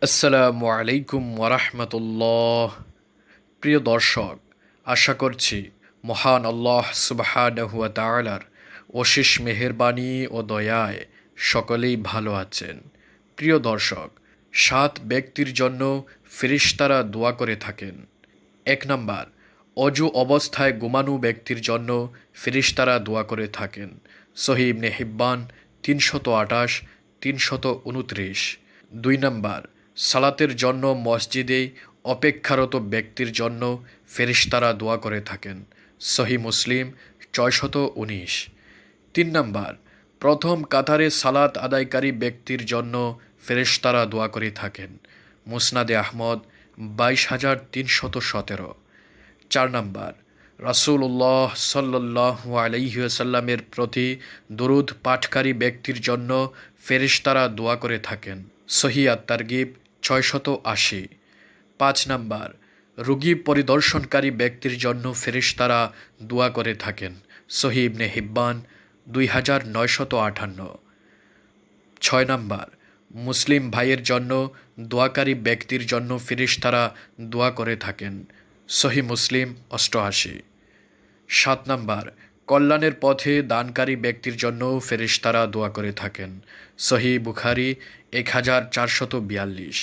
আসসালামু আলাইকুম ওয়ারাহমাতুল্লাহ। প্রিয় দর্শক, আশা করছি মহান আল্লাহ সুবহানাহু ওয়া তাআলার অশেষ মেহেরবানি ও দয়ায় সকলেই ভালো আছেন। প্রিয় দর্শক, 7 ব্যক্তির জন্য ফেরেশতারা দোয়া করে থাকেন। 1 নাম্বার, অজু অবস্থায় ঘুমানো ব্যক্তির জন্য ফেরেশতারা দোয়া করে থাকেন। সহিহ ইবনে হিব্বান 328 329। 2 নাম্বার, সালাতের জন্য মসজিদে অপেক্ষারত ব্যক্তির জন্য ফেরেশতারা দোয়া করে থাকেন। সহিহ মুসলিম 619। 3 নাম্বার, প্রথম কাতারে সালাত আদায়কারী ব্যক্তির জন্য ফেরেশতারা দোয়া করে থাকেন। মুসনাদে আহমদ 22,317। 4 নাম্বার, রাসূলুল্লাহ সাল্লাল্লাহু আলাইহি ওয়াসাল্লামের প্রতি দরুদ পাঠকারী ব্যক্তির জন্য ফেরেশতারা দোয়া করে থাকেন। সহিহ আত-তারগিব 680। 5 নাম্বার, রোগী পরিদর্শনকারী ব্যক্তির জন্য ফেরেশতারা দোয়া করে থাকেন। সহিহ ইবনে হিব্বান 2958। 6 নাম্বার, মুসলিম ভাইয়ের জন্য দোয়াকারী ব্যক্তির জন্য ফেরেশতারা দোয়া করে থাকেন। সহিহ মুসলিম 88। 7 নাম্বার, কল্যাণের পথে দানকারী ব্যক্তির জন্য ফেরেশতারা দোয়া করে থাকেন। সহিহ বুখারী 1442।